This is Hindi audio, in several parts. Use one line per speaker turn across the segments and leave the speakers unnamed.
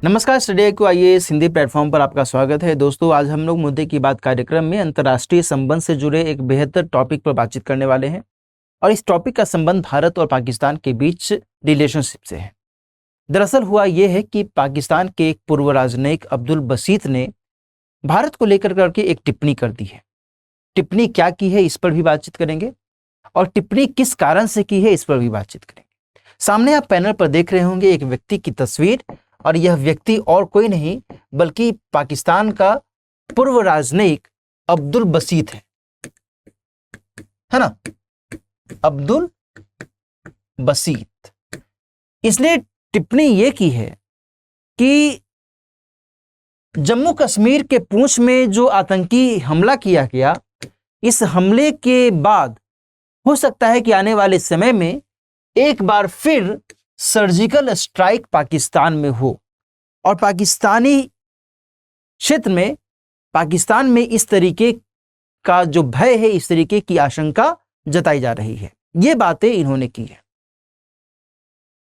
नमस्कार, study IQ IAS Hindi platform पर आपका स्वागत है। दोस्तों, आज हम लोग मुद्दे की बात कार्यक्रम में अंतर्राष्ट्रीय संबंध से जुड़े एक बेहतर टॉपिक पर बातचीत करने वाले हैं और इस टॉपिक का संबंध भारत और पाकिस्तान के बीच रिलेशनशिप से है। दरअसल हुआ यह है कि पाकिस्तान के एक पूर्व राजनयिक अब्दुल बसीत ने भारत को लेकर करके एक टिप्पणी कर दी है। टिप्पणी क्या की है, इस पर भी बातचीत करेंगे और टिप्पणी किस कारण से की है, इस पर भी बातचीत करेंगे। सामने आप पैनल पर देख रहे होंगे एक व्यक्ति की तस्वीर और यह व्यक्ति और कोई नहीं बल्कि पाकिस्तान का पूर्व राजनयिक अब्दुल बसीत है ना, अब्दुल बसीत। इसने टिप्पणी यह की है कि जम्मू कश्मीर के पूंछ में जो आतंकी हमला किया गया, इस हमले के बाद हो सकता है कि आने वाले समय में एक बार फिर सर्जिकल स्ट्राइक पाकिस्तान में हो और पाकिस्तानी क्षेत्र में, पाकिस्तान में इस तरीके का जो भय है, इस तरीके की आशंका जताई जा रही है। ये बातें इन्होंने की है।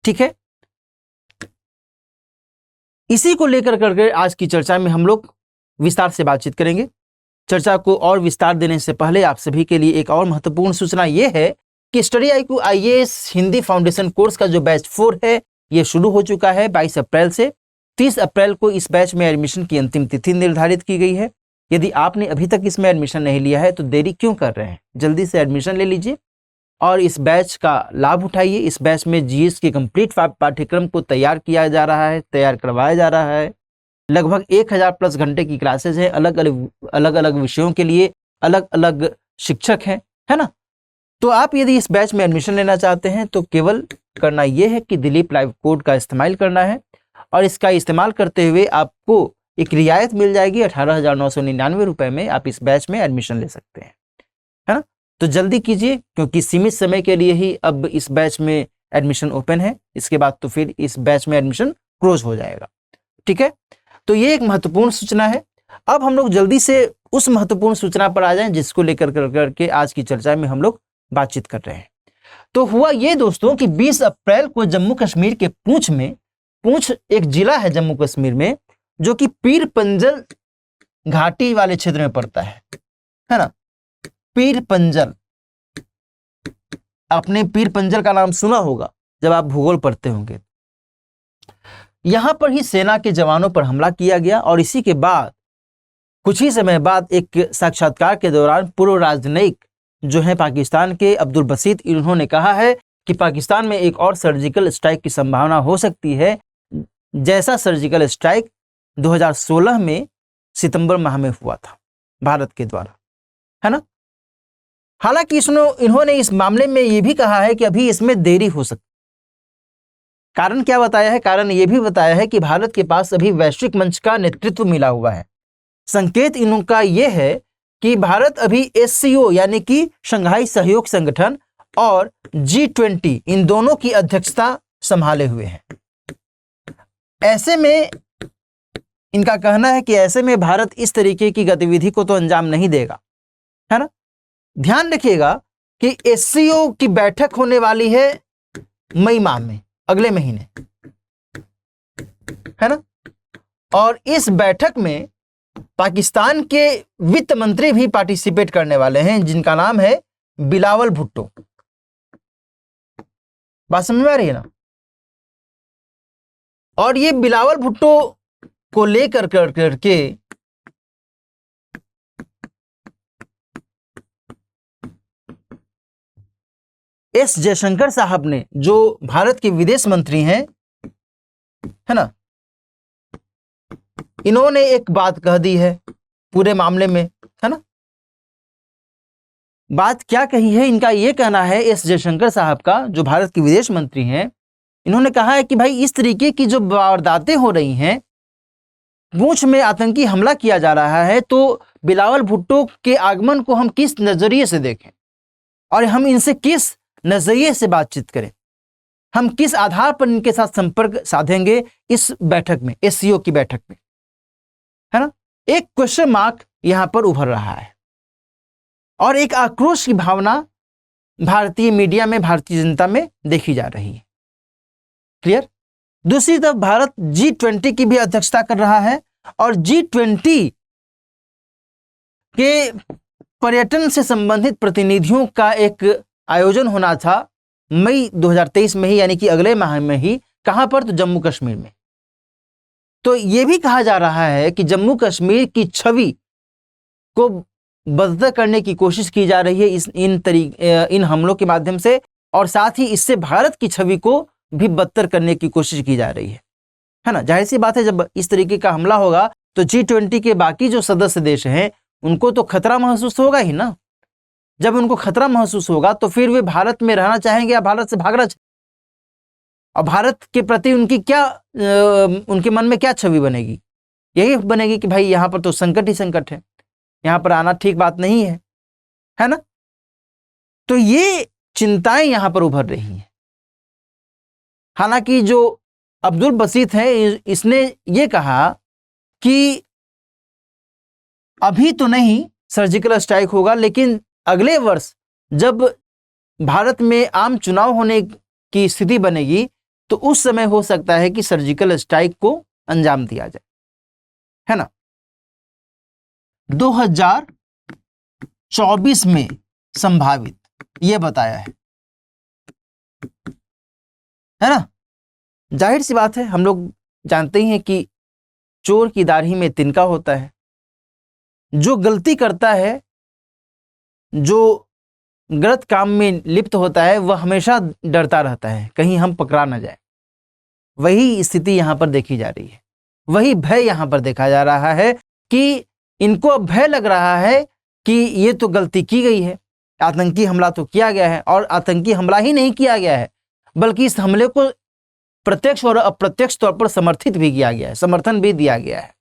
ठीक है, इसी को लेकर करके आज की चर्चा में हम लोग विस्तार से बातचीत करेंगे। चर्चा को और विस्तार देने से पहले आप सभी के लिए एक और महत्वपूर्ण सूचना यह है कि study IQ IAS Hindi foundation course का जो बैच 4 है, ये शुरू हो चुका है 22 अप्रैल से। 30 अप्रैल को इस बैच में एडमिशन की अंतिम तिथि निर्धारित की गई है। यदि आपने अभी तक इसमें एडमिशन नहीं लिया है तो देरी क्यों कर रहे हैं, जल्दी से एडमिशन ले लीजिए और इस बैच का लाभ उठाइए। इस बैच में GS के कंप्लीट पाठ्यक्रम को तैयार किया जा रहा है, तैयार करवाया जा रहा है। लगभग 1000 प्लस घंटे की क्लासेज हैं, अलग अलग विषयों के लिए अलग अलग शिक्षक हैं, है ना। तो आप यदि इस बैच में एडमिशन लेना चाहते हैं तो केवल करना यह है कि दिलीप लाइव कोड का इस्तेमाल करना है और इसका इस्तेमाल करते हुए आपको एक रियायत मिल जाएगी 18,999 रुपए में। आप इस बैच में एडमिशन ले सकते हैं, है ना। तो जल्दी कीजिए क्योंकि सीमित समय के लिए ही अब इस बैच में एडमिशन ओपन है। इसके बाद तो फिर इस बैच में एडमिशन क्लोज हो जाएगा। ठीक है, तो ये एक महत्वपूर्ण सूचना है। अब हम लोग जल्दी से उस महत्वपूर्ण सूचना पर आ जाएं जिसको लेकर करके आज की चर्चा में हम लोग बातचीत कर रहे हैं। तो हुआ ये दोस्तों कि 20 अप्रैल को जम्मू कश्मीर के पूंछ एक जिला है जम्मू कश्मीर में जो कि पीर पंजल घाटी वाले क्षेत्र में पड़ता है ना। पीर पंजल, आपने पीर पंजल का नाम सुना होगा जब आप भूगोल पढ़ते होंगे। यहां पर ही सेना के जवानों पर हमला किया गया और इसी के बाद कुछ ही समय बाद एक साक्षात्कार के दौरान पूर्व राजनयिक जो है पाकिस्तान के अब्दुल बसीत, इन्होंने कहा है कि पाकिस्तान में एक और सर्जिकल स्ट्राइक की संभावना हो सकती है, जैसा सर्जिकल स्ट्राइक 2016 में सितंबर माह में हुआ था भारत के द्वारा, है ना। हालांकि इन्होंने इस मामले में यह भी कहा है कि अभी इसमें देरी हो सकती। कारण क्या बताया है? कारण यह भी बताया है कि भारत के पास अभी वैश्विक मंच का नेतृत्व मिला हुआ है। संकेत इनका यह है कि भारत अभी SCO यानी कि शंघाई सहयोग संगठन और G20 इन दोनों की अध्यक्षता संभाले हुए हैं। ऐसे में इनका कहना है कि ऐसे में भारत इस तरीके की गतिविधि को तो अंजाम नहीं देगा, है ना। ध्यान रखिएगा कि SCO की बैठक होने वाली है मई माह में, अगले महीने, है ना। और इस बैठक में पाकिस्तान के वित्त मंत्री भी पार्टिसिपेट करने वाले हैं जिनका नाम है बिलावल भुट्टो। बात समझ में आ रही है ना। और ये बिलावल भुट्टो को लेकर करके S जयशंकर साहब ने, जो भारत के विदेश मंत्री हैं, है ना, इन्होंने एक बात कह दी है पूरे मामले में, है ना। बात क्या कही है? इनका यह कहना है, S जयशंकर साहब का, जो भारत के विदेश मंत्री हैं, इन्होंने कहा है कि भाई इस तरीके की जो वारदातें हो रही हैं, पूंछ में आतंकी हमला किया जा रहा है, तो बिलावल भुट्टो के आगमन को हम किस नजरिए से देखें और हम इनसे किस नजरिए से बातचीत करें, हम किस आधार पर इनके साथ संपर्क साधेंगे इस बैठक में, SCO की बैठक में, है ना। एक क्वेश्चन मार्क यहां पर उभर रहा है और एक आक्रोश की भावना भारतीय मीडिया में, भारतीय जनता में देखी जा रही है। क्लियर? दूसरी तरफ भारत G20 की भी अध्यक्षता कर रहा है और G20 के पर्यटन से संबंधित प्रतिनिधियों का एक आयोजन होना था मई 2023 में ही, यानी कि अगले माह में ही। कहां पर? तो जम्मू कश्मीर में। तो यह भी कहा जा रहा है कि जम्मू कश्मीर की छवि को बदतर करने की कोशिश की जा रही है इन हमलों के माध्यम से, और साथ ही इससे भारत की छवि को भी बदतर करने की कोशिश की जा रही है ना। जाहिर सी बात है, जब इस तरीके का हमला होगा तो G20 के बाकी जो सदस्य देश हैं उनको तो खतरा महसूस होगा ही ना। जब उनको खतरा महसूस होगा तो फिर वे भारत में रहना चाहेंगे या भारत से भागना चाहेंगे। और भारत के प्रति उनके मन में क्या छवि बनेगी? यही बनेगी कि भाई यहाँ पर तो संकट ही संकट है, यहाँ पर आना ठीक बात नहीं है ना। तो ये चिंताएं यहाँ पर उभर रही हैं। हालांकि जो अब्दुल बसीत है, इसने ये कहा कि अभी तो नहीं सर्जिकल स्ट्राइक होगा, लेकिन अगले वर्ष जब भारत में आम चुनाव होने की स्थिति बनेगी तो उस समय हो सकता है कि सर्जिकल स्ट्राइक को अंजाम दिया जाए, है ना। 2024 में संभावित यह बताया है ना। जाहिर सी बात है, हम लोग जानते ही हैं कि चोर की दाढ़ी में तिनका होता है। जो गलती करता है, जो गलत काम में लिप्त होता है, वह हमेशा डरता रहता है कहीं हम पकड़ा ना जाए। वही स्थिति यहाँ पर देखी जा रही है, वही भय यहाँ पर देखा जा रहा है कि इनको अब भय लग रहा है कि ये तो गलती की गई है, आतंकी हमला तो किया गया है। और आतंकी हमला ही नहीं किया गया है, बल्कि इस हमले को प्रत्यक्ष और अप्रत्यक्ष तौर पर समर्थित भी किया गया है, समर्थन भी दिया गया है।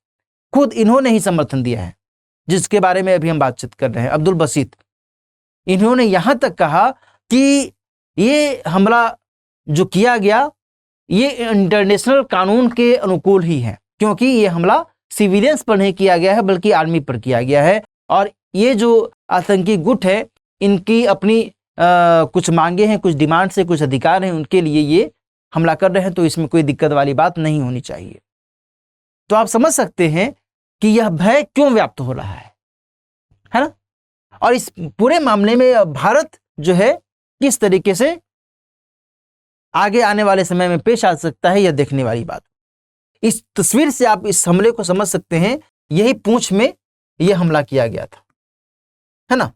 खुद इन्होंने ही समर्थन दिया है, जिसके बारे में अभी हम बातचीत कर रहे हैं, अब्दुल बसीत। इन्होंने यहां तक कहा कि ये हमला जो किया गया ये इंटरनेशनल कानून के अनुकूल ही है, क्योंकि ये हमला सिविलियंस पर नहीं किया गया है बल्कि आर्मी पर किया गया है। और ये जो आतंकी गुट है, इनकी अपनी कुछ मांगे हैं, कुछ डिमांड से कुछ अधिकार हैं, उनके लिए ये हमला कर रहे हैं, तो इसमें कोई दिक्कत वाली बात नहीं होनी चाहिए। तो आप समझ सकते हैं कि यह भय क्यों व्याप्त हो रहा है ना। और इस पूरे मामले में भारत जो है किस तरीके से आगे आने वाले समय में पेश आ सकता है, यह देखने वाली बात। इस तस्वीर से आप इस हमले को समझ सकते हैं। यही पूंछ में यह हमला किया गया था, है ना।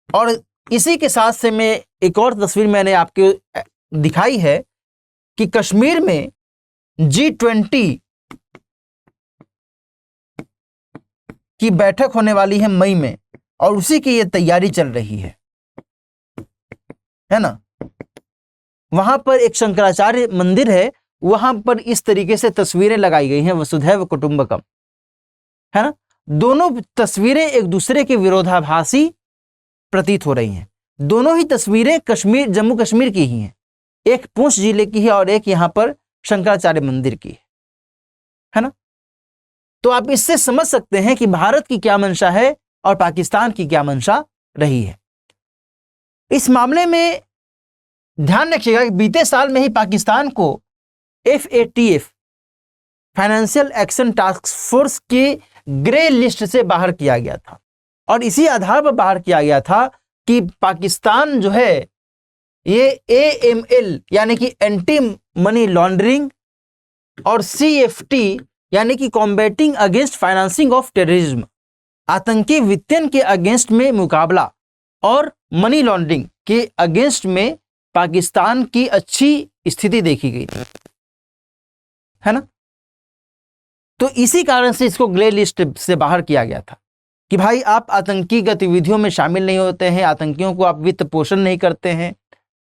और इसी के साथ से मैं एक और तस्वीर मैंने आपको दिखाई है कि कश्मीर में G20 की बैठक होने वाली है मई में, और उसी की ये तैयारी चल रही है ना। वहां पर एक शंकराचार्य मंदिर है, वहां पर इस तरीके से तस्वीरें लगाई गई हैं, वसुधैव कुटुंबकम, है ना। दोनों तस्वीरें एक दूसरे के विरोधाभासी प्रतीत हो रही हैं। दोनों ही तस्वीरें जम्मू कश्मीर की ही हैं, एक पुंछ जिले की है और एक यहां पर शंकराचार्य मंदिर की है ना। तो आप इससे समझ सकते हैं कि भारत की क्या मंशा है और पाकिस्तान की क्या मंशा रही है। इस मामले में ध्यान रखिएगा कि बीते साल में ही पाकिस्तान को FATF financial action task force की ग्रे लिस्ट से बाहर किया गया था, और इसी आधार पर बाहर किया गया था कि पाकिस्तान जो है ये AML यानी कि एंटी मनी लॉन्ड्रिंग और CFT यानी कि combating against financing of terrorism, आतंकी वित्तीयन के अगेंस्ट में मुकाबला और मनी लॉन्ड्रिंग के अगेंस्ट में पाकिस्तान की अच्छी स्थिति देखी गई, है ना। तो इसी कारण से इसको ग्रे लिस्ट से बाहर किया गया था कि भाई आप आतंकी गतिविधियों में शामिल नहीं होते हैं, आतंकियों को आप वित्त पोषण नहीं करते हैं,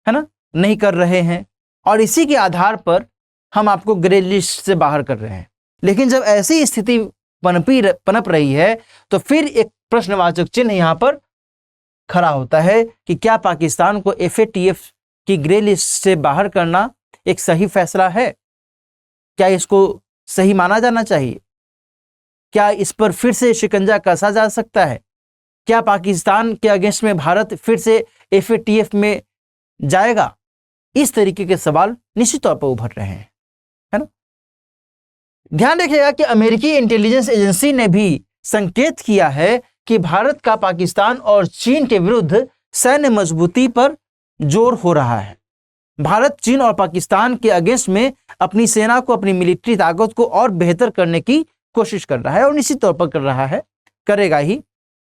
है ना, नहीं कर रहे हैं, और इसी के आधार पर हम आपको ग्रे लिस्ट से बाहर कर रहे हैं। लेकिन जब ऐसी स्थिति पनप रही है तो फिर एक प्रश्नवाचक चिन्ह यहां पर खड़ा होता है कि क्या पाकिस्तान को FATF की ग्रे लिस्ट से बाहर करना एक सही फैसला है? क्या इसको सही माना जाना चाहिए? क्या इस पर फिर से शिकंजा कसा जा सकता है? क्या पाकिस्तान के अगेंस्ट में भारत फिर से FATF में जाएगा? इस तरीके के सवाल निश्चित तौर पर उभर रहे हैं, है ना। ध्यान रखिएगा कि अमेरिकी इंटेलिजेंस एजेंसी ने भी संकेत किया है कि भारत का पाकिस्तान और चीन के विरुद्ध सैन्य मजबूती पर जोर हो रहा है। भारत चीन और पाकिस्तान के अगेंस्ट में अपनी सेना को, अपनी मिलिट्री ताकत को और बेहतर करने की कोशिश कर रहा है, और निश्चित तौर पर कर रहा है, करेगा ही।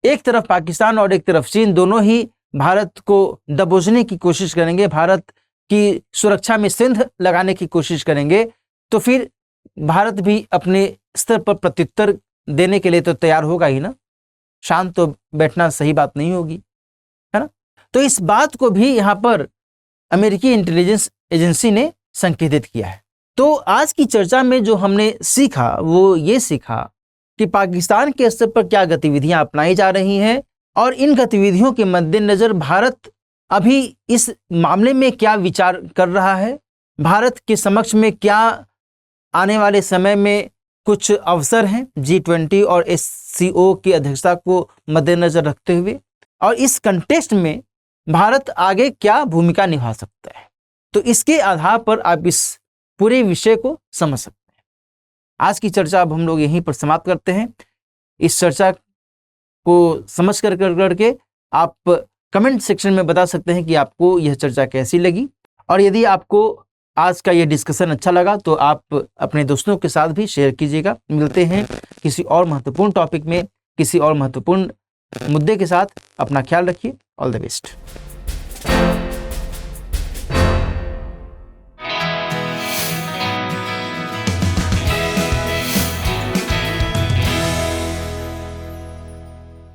एक तरफ पाकिस्तान और एक तरफ चीन दोनों ही भारत को दबोचने की कोशिश करेंगे, भारत की सुरक्षा में सिंध लगाने की कोशिश करेंगे, तो फिर भारत भी अपने स्तर पर प्रत्युत्तर देने के लिए तो तैयार होगा ही ना। शांत तो बैठना सही बात नहीं होगी, है ना। तो इस बात को भी यहाँ पर अमेरिकी इंटेलिजेंस एजेंसी ने संकेतित किया है। तो आज की चर्चा में जो हमने सीखा वो ये सीखा कि पाकिस्तान के स्तर पर क्या गतिविधियां अपनाई जा रही हैं, और इन गतिविधियों के मद्देनजर भारत अभी इस मामले में क्या विचार कर रहा है, भारत के समक्ष में क्या आने वाले समय में कुछ अवसर हैं G20 और SCO की अध्यक्षता को मद्देनजर रखते हुए, और इस कंटेक्स्ट में भारत आगे क्या भूमिका निभा सकता है। तो इसके आधार पर आप इस पूरे विषय को समझ सकते हैं। आज की चर्चा अब हम लोग यहीं पर समाप्त करते हैं। इस चर्चा को समझ करके आप कमेंट सेक्शन में बता सकते हैं कि आपको यह चर्चा कैसी लगी, और यदि आपको आज का यह डिस्कशन अच्छा लगा तो आप अपने दोस्तों के साथ भी शेयर कीजिएगा। मिलते हैं किसी और महत्वपूर्ण टॉपिक में, किसी और महत्वपूर्ण मुद्दे के साथ। अपना ख्याल रखिए। All the best.